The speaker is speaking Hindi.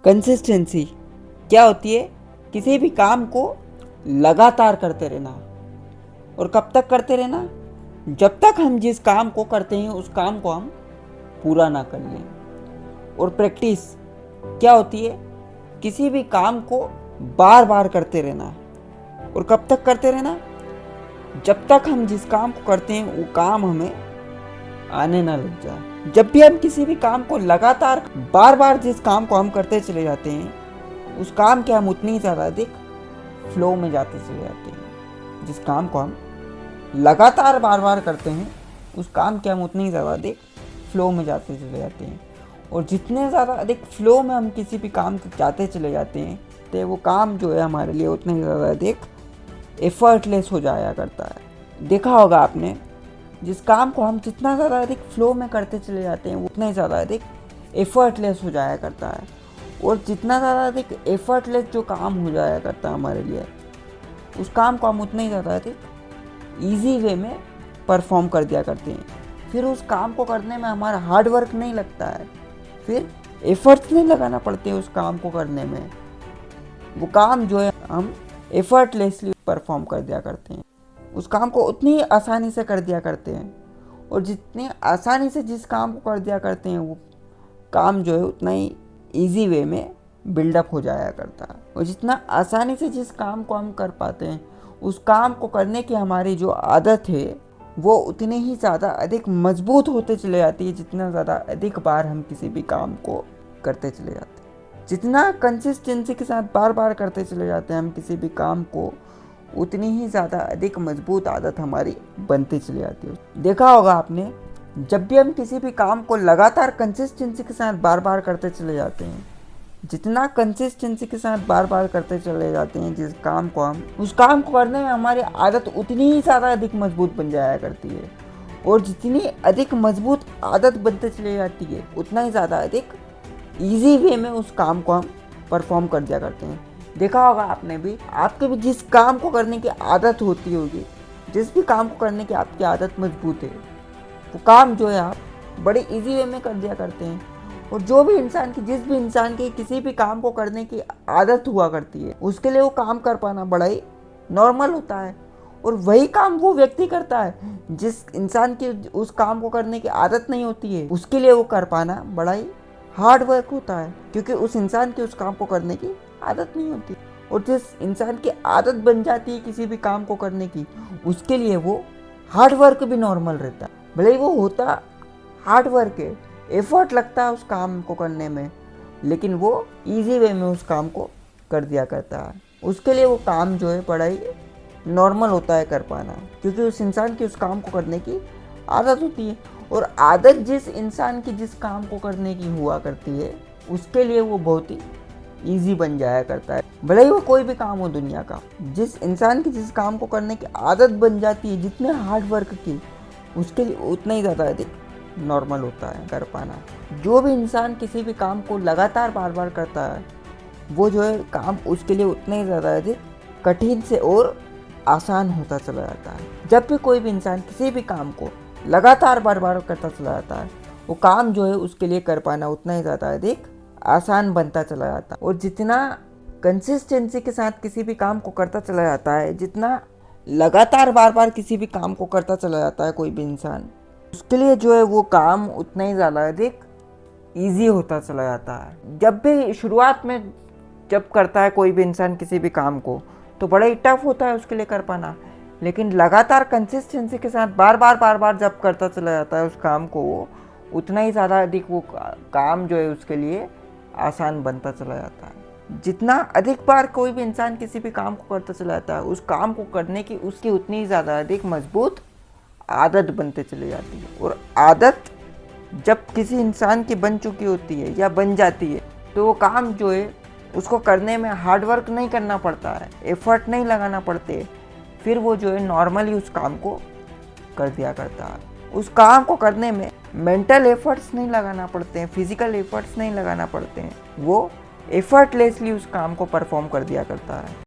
कंसिस्टेंसी क्या होती है? किसी भी काम को लगातार करते रहना। और कब तक करते रहना? जब तक हम जिस काम को करते हैं उस काम को हम पूरा ना कर लें। और प्रैक्टिस क्या होती है? किसी भी काम को बार बार करते रहना। और कब तक करते रहना? जब तक हम जिस काम को करते हैं वो काम हमें आने ना लग जाए। जब भी हम किसी भी काम को लगातार बार बार जिस काम को हम करते चले जाते हैं उस काम के हम उतनी ज़्यादा अधिक फ्लो में जाते चले जाते हैं। जिस काम को हम लगातार बार बार करते हैं उस काम के हम उतनी ज़्यादा अधिक फ्लो में जाते चले जाते हैं। और जितने ज़्यादा अधिक फ्लो में हम किसी भी काम को जाते चले जाते हैं तो वो काम जो है हमारे लिए उतने ज़्यादा अधिक एफर्टलेस हो जाया करता है। देखा होगा आपने, जिस काम को हम जितना ज़्यादा अधिक फ्लो में करते चले जाते हैं उतना ही ज़्यादा अधिक एफर्टलेस हो जाया करता है। और जितना ज़्यादा अधिक एफर्टलेस जो काम हो जाया करता है हमारे लिए, उस काम को हम उतना ही ज़्यादा अधिक ईजी वे में परफॉर्म कर दिया करते हैं। फिर उस काम को करने में हमारा हार्ड वर्क नहीं लगता है, फिर एफर्ट्स नहीं लगाना पड़ते उस काम को करने में। वो काम जो है हम एफर्टलेसली परफॉर्म कर दिया करते हैं। उस काम को उतनी आसानी से कर दिया करते हैं। और जितनी आसानी से जिस काम को कर दिया करते हैं वो काम जो है उतना ही इजी वे में बिल्डअप हो जाया करता है। और जितना आसानी से जिस काम को हम कर पाते हैं उस काम को करने की हमारी जो आदत है वो उतनी ही ज़्यादा अधिक मजबूत होते चले जाती है जितना ज़्यादा अधिक बार हम किसी भी काम को करते चले जाते हैं। जितना कंसिस्टेंसी के साथ बार बार करते चले जाते हैं हम किसी भी काम को, उतनी ही ज़्यादा अधिक मजबूत आदत हमारी बनती चली जाती है। देखा होगा आपने, जब भी हम किसी भी काम को लगातार कंसिस्टेंसी के साथ बार बार करते चले जाते हैं, जितना कंसिस्टेंसी के साथ बार बार करते चले जाते हैं जिस काम को हम, उस काम को करने में हमारी आदत उतनी ही ज़्यादा अधिक मजबूत बन जाया करती है। और जितनी अधिक मजबूत आदत बनते चली जाती है उतना ही ज़्यादा अधिक ईजी वे में उस काम को हम परफॉर्म कर दिया करते हैं। देखा होगा आपने भी, आपके भी जिस काम को करने की आदत होती होगी, जिस भी काम को करने की आपकी आदत मजबूत है, वो काम जो है आप बड़े इजी वे में कर दिया करते हैं। और जो भी इंसान की, जिस भी इंसान की किसी भी काम को करने की आदत हुआ करती है उसके लिए वो काम कर पाना बड़ा ही नॉर्मल होता है। और वही काम वो व्यक्ति करता है जिस इंसान की उस काम को करने की आदत नहीं होती है, उसके लिए वो कर पाना बड़ा ही हार्ड वर्क होता है, क्योंकि उस इंसान की उस काम को करने की आदत नहीं होती। और जिस इंसान की आदत बन जाती है किसी भी काम को करने की, उसके लिए वो हार्ड वर्क भी नॉर्मल रहता है। भले ही वो होता हार्ड वर्क है, एफर्ट लगता है उस काम को करने में, लेकिन वो इजी वे में उस काम को कर दिया करता है। उसके लिए वो काम जो है बड़ा ही नॉर्मल होता है कर पाना, क्योंकि उस इंसान की उस काम को करने की आदत होती है। और आदत जिस इंसान की जिस काम को करने की हुआ करती है उसके लिए वो बहुत ही ईजी बन जाया करता है। भले ही वो कोई भी काम हो दुनिया का, जिस इंसान की जिस काम को करने की आदत बन जाती है जितने हार्ड वर्क की, उसके लिए उतना ही ज़्यादा अधिक नॉर्मल होता है कर पाना। जो भी इंसान किसी भी काम को लगातार बार बार करता है वो जो है काम उसके लिए उतना ही ज़्यादा अधिक कठिन से और आसान होता चला जाता है। जब भी कोई भी इंसान किसी भी काम को लगातार बार बार करता चला जाता है, वो काम जो है उसके लिए कर पाना उतना ही ज़्यादा अधिक आसान बनता चला जाता है। और जितना कंसिस्टेंसी के साथ किसी भी काम को करता चला जाता है, जितना लगातार बार बार किसी भी काम को करता चला जाता है कोई भी इंसान, उसके लिए जो है वो काम उतना ही ज़्यादा अधिक ईजी होता चला जाता है। जब भी शुरुआत में जब करता है कोई भी इंसान किसी भी काम को तो बड़ा ही टफ होता है उसके लिए कर पाना, लेकिन लगातार कंसिस्टेंसी के साथ बार बार जब करता चला जाता है उस काम को, वो उतना ही ज़्यादा अधिक वो काम जो है उसके लिए आसान बनता चला जाता है। जितना अधिक बार कोई भी इंसान किसी भी काम को करता चला जाता है उस काम को करने की उसकी उतनी ही ज़्यादा अधिक मजबूत आदत बनते चली जाती है। और आदत जब किसी इंसान की बन चुकी होती है या बन जाती है तो वो काम जो है उसको करने में हार्ड वर्क नहीं करना पड़ता है, एफर्ट नहीं लगाना पड़ते, फिर वो जो है नॉर्मली उस काम को कर दिया करता है। उस काम को करने में मेंटल एफर्ट्स नहीं लगाना पड़ते हैं, फिजिकल एफर्ट्स नहीं लगाना पड़ते हैं, वो एफर्टलेसली उस काम को परफॉर्म कर दिया करता है।